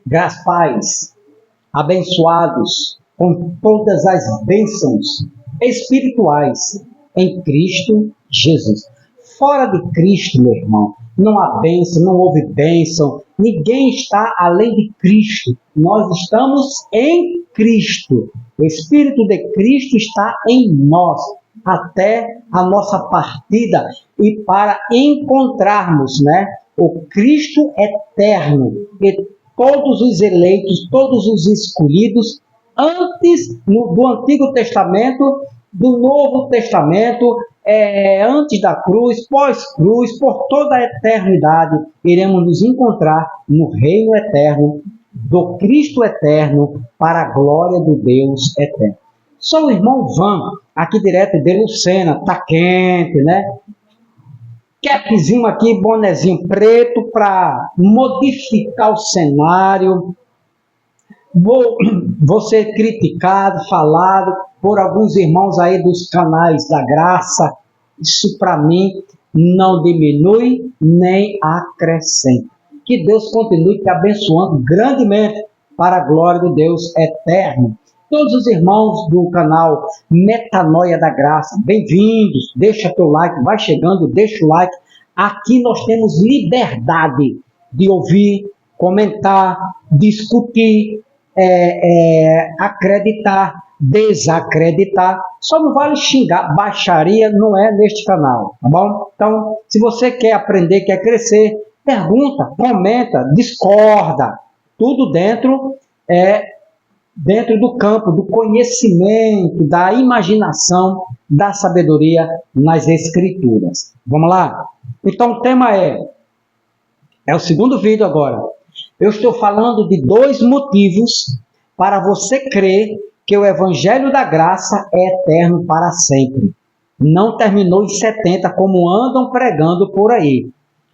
Graças, paz, abençoados com todas as bênçãos espirituais em Cristo Jesus. Fora de Cristo, meu irmão, não há bênção, não houve bênção, ninguém está além de Cristo. Nós estamos em Cristo. O Espírito de Cristo está em nós, até a nossa partida e para encontrarmos, o Cristo eterno e todos os eleitos, todos os escolhidos, antes do Antigo Testamento, do Novo Testamento, antes da cruz, pós-cruz, por toda a eternidade, iremos nos encontrar no reino eterno, do Cristo eterno, para a glória do Deus eterno. Sou o irmão Van, aqui direto de Lucena, tá quente, Capzinho aqui, bonezinho preto, para modificar o cenário. Vou ser criticado, falado por alguns irmãos aí dos canais da graça. Isso para mim não diminui nem acrescenta. Que Deus continue te abençoando grandemente para a glória do Deus eterno. Todos os irmãos do canal Metanoia da Graça, bem-vindos. Deixa teu like, vai chegando, deixa o like. Aqui nós temos liberdade de ouvir, comentar, discutir, acreditar, desacreditar. Só não vale xingar, baixaria não é neste canal, tá bom? Então, se você quer aprender, quer crescer, pergunta, comenta, discorda, tudo dentro do campo do conhecimento, da imaginação, da sabedoria nas Escrituras. Vamos lá? Então o tema é o segundo vídeo agora. Eu estou falando de 2 motivos para você crer que o Evangelho da Graça é eterno para sempre. Não terminou em 70 como andam pregando por aí.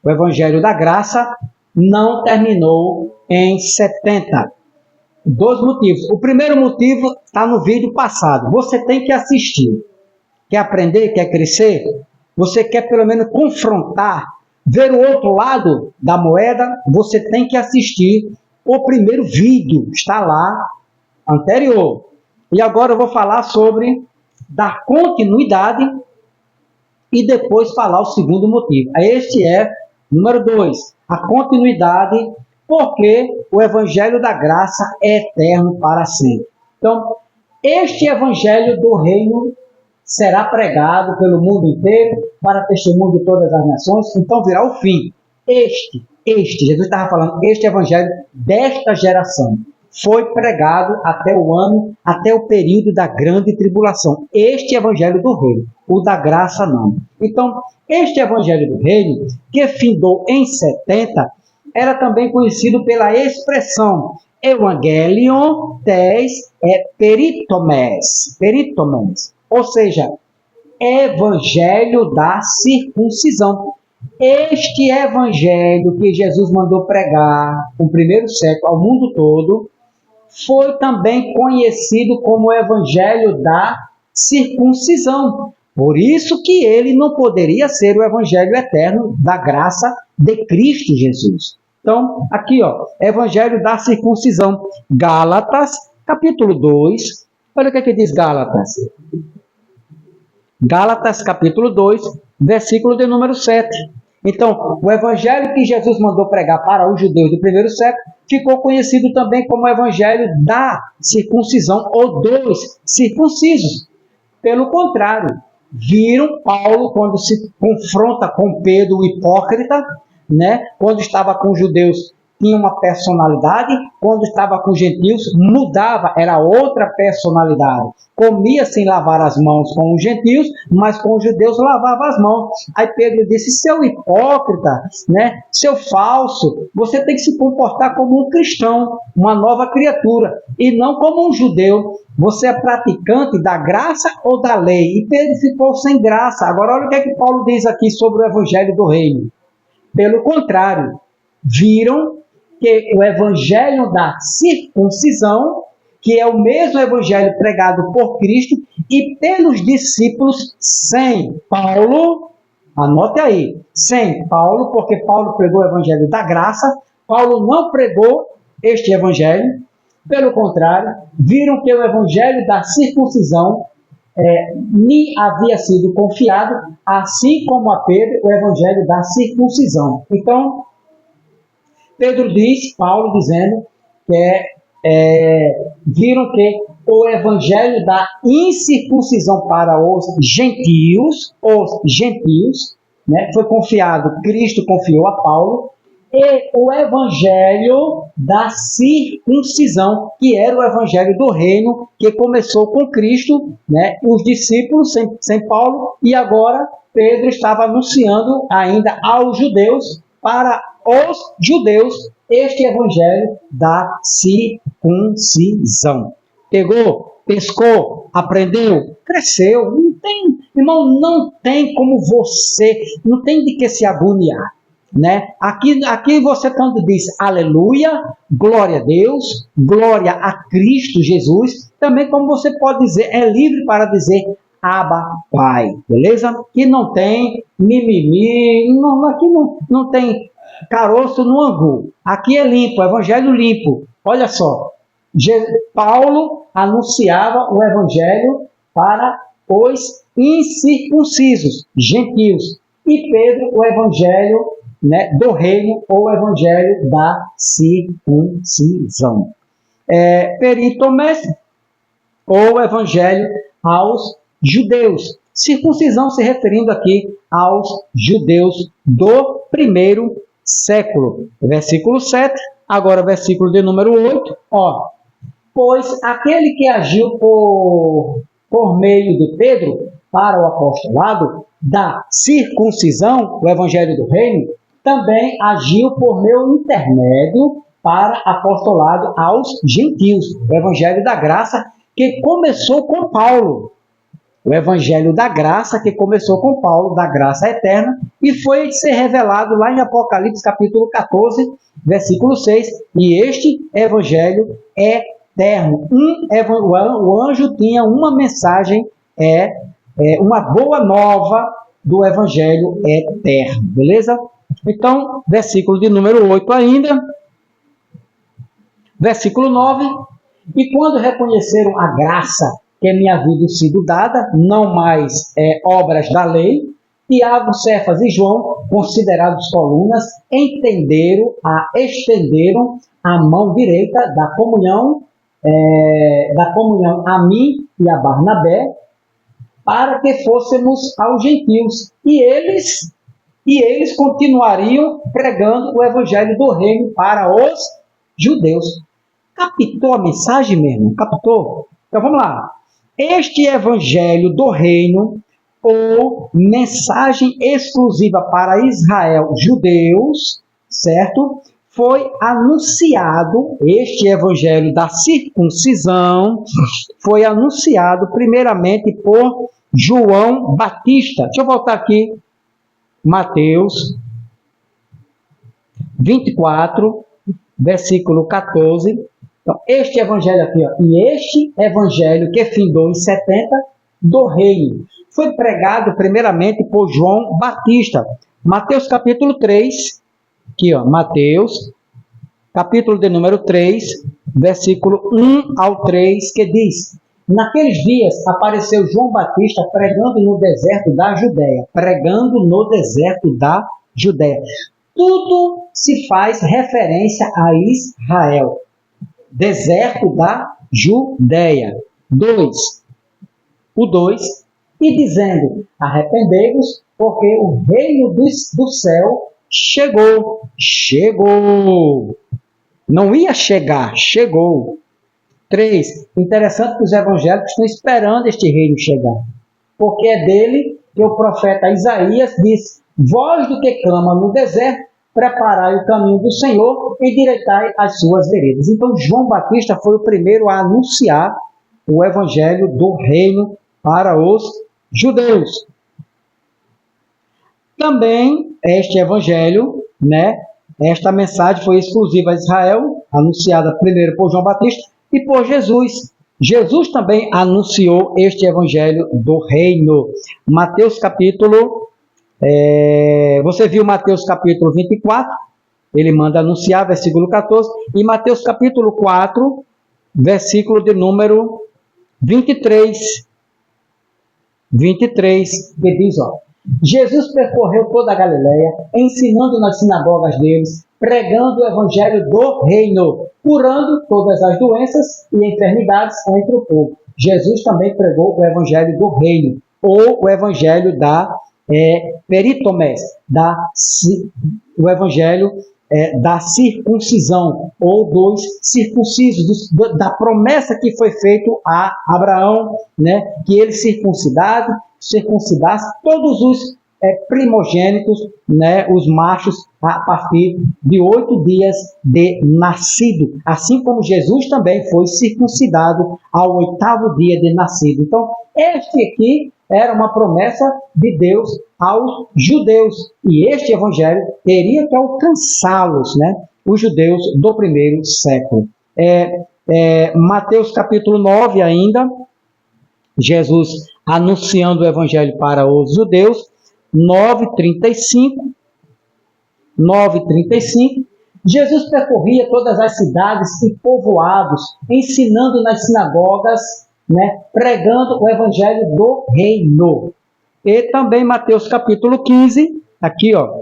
O Evangelho da Graça não terminou em 70. 2 motivos. O primeiro motivo está no vídeo passado. Você tem que assistir. Quer aprender? Quer crescer? Você quer pelo menos confrontar, ver o outro lado da moeda? Você tem que assistir o primeiro vídeo. Está lá, anterior. E agora eu vou falar sobre dar continuidade e depois falar o segundo motivo. Este é número 2. A continuidade, porque o Evangelho da Graça é eterno para sempre. Então, este Evangelho do Reino será pregado pelo mundo inteiro para testemunho de todas as nações, então virá o fim. Jesus estava falando, este Evangelho desta geração foi pregado até o período da grande tribulação. Este Evangelho do Reino, o da graça não. Então, este Evangelho do Reino, que findou em 70, era também conhecido pela expressão Evangelion tes peritomes, ou seja, Evangelho da circuncisão. Este Evangelho que Jesus mandou pregar no primeiro século ao mundo todo, foi também conhecido como Evangelho da circuncisão. Por isso que ele não poderia ser o Evangelho eterno da graça de Cristo Jesus. Então, aqui, Evangelho da circuncisão. Gálatas, capítulo 2. Olha o que diz Gálatas. Gálatas, capítulo 2, versículo de número 7. Então, o Evangelho que Jesus mandou pregar para os judeus do primeiro século ficou conhecido também como Evangelho da circuncisão ou dos circuncisos. Pelo contrário, viram Paulo quando se confronta com Pedro, o hipócrita, quando estava com os judeus tinha uma personalidade, quando estava com os gentios mudava, era outra personalidade. Comia sem lavar as mãos com os gentios, mas com os judeus lavava as mãos. Aí Pedro disse, seu hipócrita, seu falso, você tem que se comportar como um cristão, uma nova criatura, e não como um judeu. Você é praticante da graça ou da lei? E Pedro ficou sem graça. Agora olha o que Paulo diz aqui sobre o Evangelho do Reino. Pelo contrário, viram que o Evangelho da circuncisão, que é o mesmo Evangelho pregado por Cristo e pelos discípulos sem Paulo, anote aí, sem Paulo, porque Paulo pregou o Evangelho da graça, Paulo não pregou este evangelho. Pelo contrário, viram que o evangelho da circuncisão me havia sido confiado, assim como a Pedro, o evangelho da circuncisão. Então, Pedro diz, Paulo dizendo, que viram que o evangelho da incircuncisão para os gentios, né, foi confiado, Cristo confiou a Paulo, e o evangelho da circuncisão, que era o evangelho do reino, que começou com Cristo, né, os discípulos sem Paulo, e agora Pedro estava anunciando ainda aos judeus, para os judeus, este evangelho da circuncisão. Pegou, pescou, aprendeu, cresceu. Não tem, irmão, não tem como você, não tem de que se agoniar, né? Aqui você tanto diz aleluia, glória a Deus, glória a Cristo Jesus, também como você pode dizer, é livre para dizer Abba, Pai, beleza? Que não tem mimimi, aqui não tem caroço no angu. Aqui é limpo, evangelho limpo. Olha só, Paulo anunciava o evangelho para os incircuncisos, gentios, e Pedro o evangelho, né, do reino, ou o evangelho da circuncisão. Peritomés, ou evangelho aos judeus. Circuncisão se referindo aqui aos judeus do primeiro século. Versículo 7, agora versículo de número 8, ó. Pois aquele que agiu por meio de Pedro para o apostolado da circuncisão, o evangelho do reino, também agiu por meu intermédio para apostolado aos gentios, o evangelho da graça que começou com Paulo. O evangelho da graça que começou com Paulo, da graça eterna, e foi ser revelado lá em Apocalipse capítulo 14, versículo 6, e este evangelho é eterno. O anjo tinha uma mensagem, uma boa nova do evangelho eterno, beleza? Então, versículo de número 8 ainda, versículo 9, e quando reconheceram a graça que me havia sido dada, não mais obras da lei, Tiago, Cefas e João, considerados colunas, estenderam a mão direita da comunhão a mim e a Barnabé, para que fôssemos aos gentios, e eles continuariam pregando o evangelho do reino para os judeus. Captou a mensagem mesmo? Captou? Então vamos lá. Este evangelho do reino, ou mensagem exclusiva para Israel, judeus, certo? Foi anunciado, este evangelho da circuncisão, foi anunciado primeiramente por João Batista. Deixa eu voltar aqui, Mateus 24, versículo 14. Então, este evangelho aqui, ó, e este evangelho que findou em 70 do reino, foi pregado primeiramente por João Batista. Mateus capítulo 3, aqui ó, Mateus, capítulo de número 3, versículo 1 ao 3, que diz: naqueles dias apareceu João Batista pregando no deserto da Judéia. Tudo se faz referência a Israel. Deserto da Judéia. 2. O 2. E dizendo: arrependei-vos, porque o reino do céu chegou. Não ia chegar, chegou. 3. Interessante que os evangélicos estão esperando este reino chegar. Porque é dele que o profeta Isaías diz: voz do que clama no deserto, preparai o caminho do Senhor, endireitai as suas veredas. Então, João Batista foi o primeiro a anunciar o evangelho do reino para os judeus. Também este evangelho, né, esta mensagem foi exclusiva a Israel, anunciada primeiro por João Batista e por Jesus. Jesus também anunciou este evangelho do reino. Mateus capítulo, você viu Mateus capítulo 24, Ele manda anunciar, versículo 14, e Mateus capítulo 4, versículo de número 23. 23, que diz, ó: Jesus percorreu toda a Galileia, ensinando nas sinagogas deles, pregando o evangelho do reino, curando todas as doenças e enfermidades entre o povo. Jesus também pregou o evangelho do reino, ou o evangelho da peritomés, o evangelho da circuncisão, ou dos circuncisos, da promessa que foi feita a Abraão, né, que ele circuncidasse todos os primogênitos, né, os machos, a partir de 8 dias de nascido, assim como Jesus também foi circuncidado ao 8º dia de nascido. Então, este aqui era uma promessa de Deus aos judeus, e este evangelho teria que alcançá-los, né, os judeus do primeiro século. Mateus capítulo 9 ainda, Jesus anunciando o evangelho para os judeus, 9:35, Jesus percorria todas as cidades e povoados, ensinando nas sinagogas, né, pregando o evangelho do reino. E também Mateus capítulo 15, aqui, ó,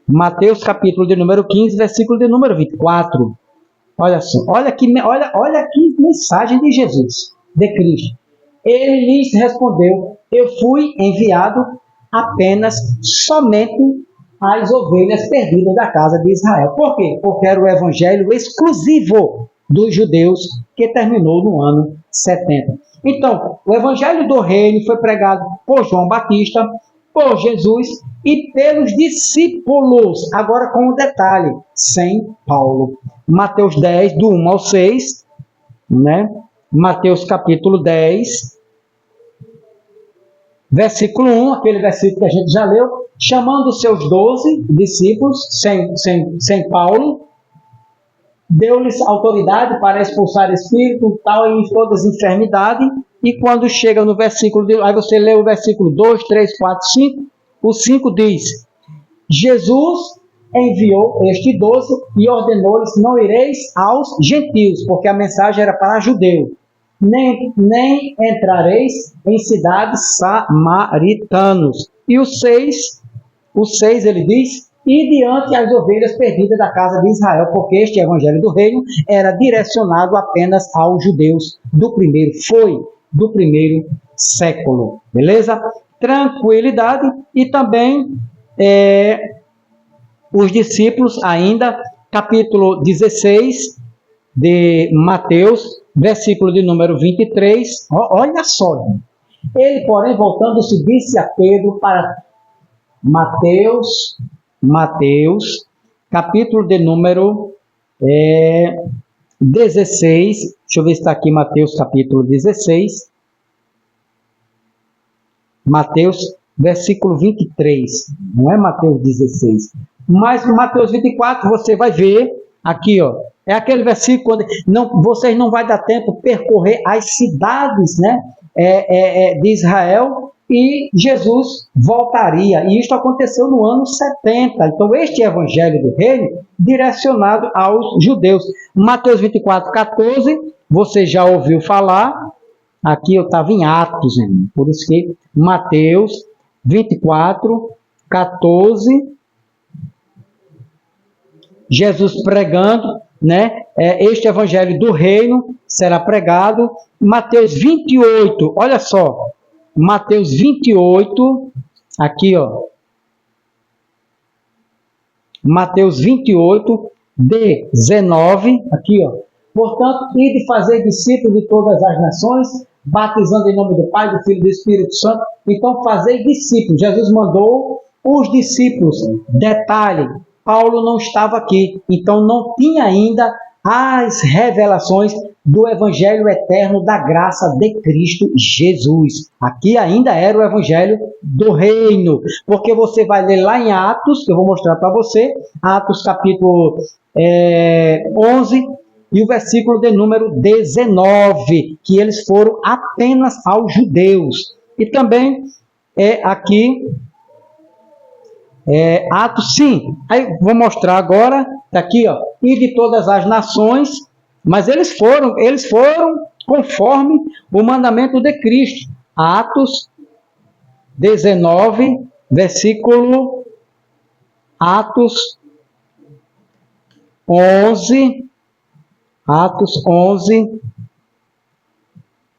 Mateus capítulo de número 15, versículo de número 24. Olha só, olha que mensagem de Jesus, de Cristo. Ele lhes respondeu: eu fui enviado apenas somente às ovelhas perdidas da casa de Israel. Por quê? Porque era o evangelho exclusivo dos judeus, que terminou no ano 70. Então, o evangelho do reino foi pregado por João Batista, por Jesus e pelos discípulos. Agora com um detalhe, sem Paulo. Mateus 10, do 1 ao 6, né? Mateus capítulo 10, versículo 1, aquele versículo que a gente já leu, chamando os seus 12 discípulos, sem Paulo, deu-lhes autoridade para expulsar espírito, tal e todas as enfermidades, e quando chega no versículo, aí você lê o versículo 2, 3, 4, 5, o 5 diz: Jesus enviou este 12 e ordenou-lhes: não ireis aos gentios, porque a mensagem era para judeu, nem entrareis em cidades samaritanos. E o 6 ele diz: e diante as ovelhas perdidas da casa de Israel, porque este evangelho do reino era direcionado apenas aos judeus do primeiro século. Beleza? Tranquilidade. E também os discípulos ainda, capítulo 16 de Mateus, versículo de número 23, olha só. Ele, porém, voltando-se, disse a Pedro para Mateus, capítulo de número 16, deixa eu ver se está aqui Mateus capítulo 16, Mateus, versículo 23, não é Mateus 16, mas no Mateus 24 você vai ver, aqui ó, é aquele versículo onde vocês não vai dar tempo de percorrer as cidades, né, de Israel, e Jesus voltaria. E isto aconteceu no ano 70. Então, este evangelho do reino direcionado aos judeus. Mateus 24, 14, você já ouviu falar. Aqui eu estava em Atos, hein? Por isso que Mateus 24, 14, Jesus pregando, né? Este evangelho do reino será pregado. Mateus 28, olha só, Mateus 28, aqui ó, Mateus 28, 19, aqui ó, portanto, ide fazer discípulos de todas as nações, batizando em nome do Pai, do Filho e do Espírito Santo. Então, fazer discípulos. Jesus mandou os discípulos. Detalhe, Paulo não estava aqui, então não tinha ainda as revelações do Evangelho eterno da graça de Cristo Jesus. Aqui ainda era o Evangelho do reino, porque você vai ler lá em Atos, que eu vou mostrar para você, Atos capítulo 11, e o versículo de número 19, que eles foram apenas aos judeus. E também aqui Atos, sim. Aí vou mostrar agora, tá aqui, ó, e de todas as nações, mas eles foram conforme o mandamento de Cristo. Atos 19, versículo Atos 11,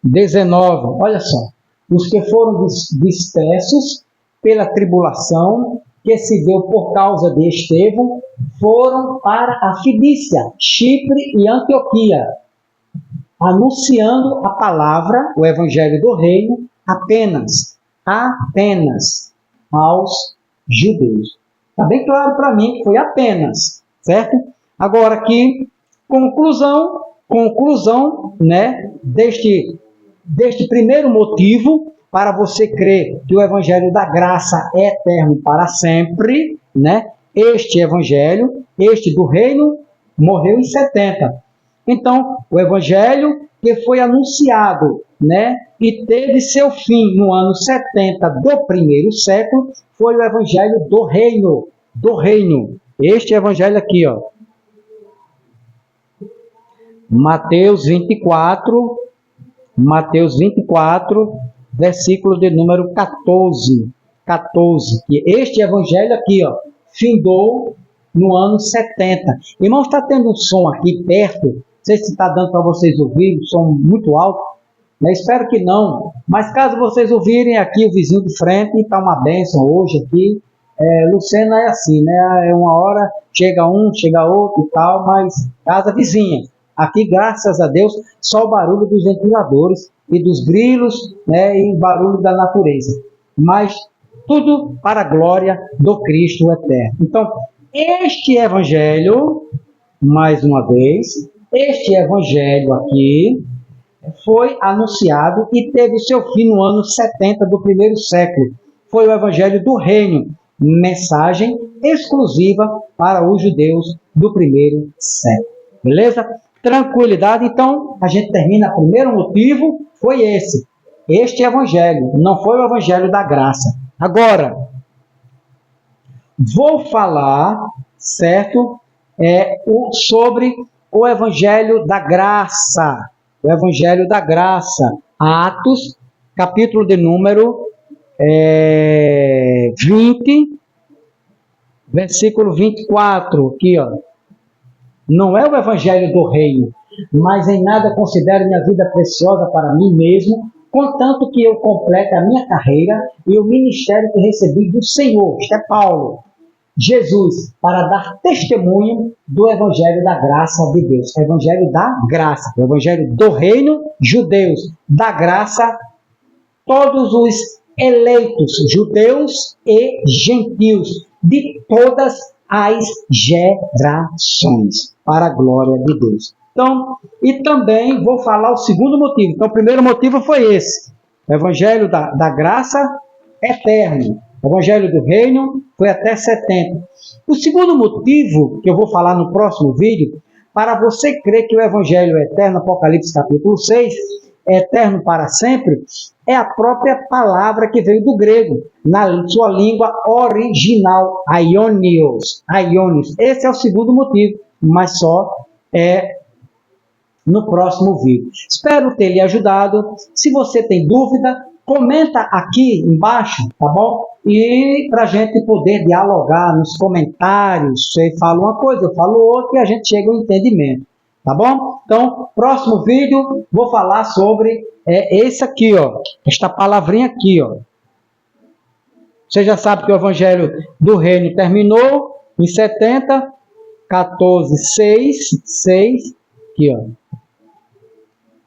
19. Olha só. Os que foram dispersos pela tribulação que se deu por causa de Estevão foram para a Fenícia, Chipre e Antioquia, anunciando a palavra, o evangelho do reino, apenas aos judeus. Está bem claro para mim que foi apenas, certo? Agora aqui, conclusão, né, deste primeiro motivo para você crer que o evangelho da graça é eterno para sempre, né? Este evangelho, este do reino, morreu em 70. Então, o evangelho que foi anunciado, né, e teve seu fim no ano 70 do primeiro século, foi o evangelho do reino. Este evangelho aqui, ó. Mateus 24, versículo de número 14. Que este evangelho aqui, ó, findou no ano 70. Irmãos, está tendo um som aqui perto, não sei se está dando para vocês ouvirem, um som muito alto, né? Espero que não, mas caso vocês ouvirem aqui o vizinho de frente, está uma bênção hoje aqui. Lucena é assim, né? É uma hora, chega um, chega outro e tal, mas casa vizinha. Aqui, graças a Deus, só o barulho dos ventiladores e dos grilos, né, e o barulho da natureza. Mas tudo para a glória do Cristo eterno. Então, este evangelho, mais uma vez, este evangelho aqui foi anunciado e teve seu fim no ano 70 do primeiro século. Foi o evangelho do reino, mensagem exclusiva para os judeus do primeiro século. Beleza? Tranquilidade. Então, a gente termina. O primeiro motivo foi esse. Este evangelho, não foi o evangelho da graça. Agora, vou falar, certo, sobre o evangelho da graça. O evangelho da graça. Atos, capítulo de número 20, versículo 24, aqui, ó. Não é o evangelho do reino, mas em nada considero minha vida preciosa para mim mesmo, contanto que eu complete a minha carreira e o ministério que recebi do Senhor, isto é Paulo, Jesus, para dar testemunho do evangelho da graça de Deus. Evangelho da graça, o evangelho do reino, judeus, da graça, todos os eleitos, judeus e gentios, de todas as gerações, para a glória de Deus. Então, e também vou falar o segundo motivo. Então, o primeiro motivo foi esse, o evangelho da graça eterno. O evangelho do reino foi até 70. O segundo motivo, que eu vou falar no próximo vídeo, para você crer que o evangelho é eterno, Apocalipse capítulo 6, é eterno para sempre, é a própria palavra que veio do grego, na sua língua original, aionios. Esse é o segundo motivo, mas só no próximo vídeo. Espero ter lhe ajudado. Se você tem dúvida, comenta aqui embaixo, tá bom? E para a gente poder dialogar nos comentários, você fala uma coisa, eu falo outra e a gente chega ao entendimento, tá bom? Então, próximo vídeo, vou falar sobre esse aqui, ó, esta palavrinha aqui, ó. Você já sabe que o evangelho do reino terminou em 70, 14, 6, aqui, ó.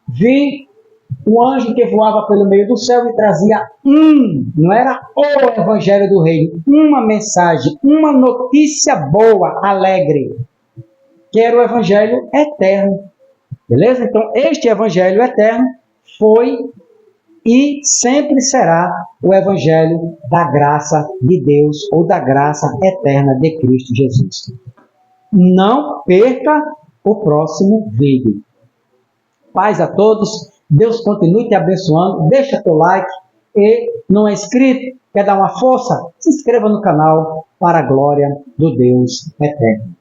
Vi o anjo que voava pelo meio do céu e trazia não era o evangelho do reino, uma mensagem, uma notícia boa, alegre, que era o evangelho eterno. Beleza? Então, este evangelho eterno foi e sempre será o evangelho da graça de Deus ou da graça eterna de Cristo Jesus. Não perca o próximo vídeo. Paz a todos. Deus continue te abençoando. Deixa teu like e não é inscrito, quer dar uma força? Se inscreva no canal. para a glória do Deus eterno.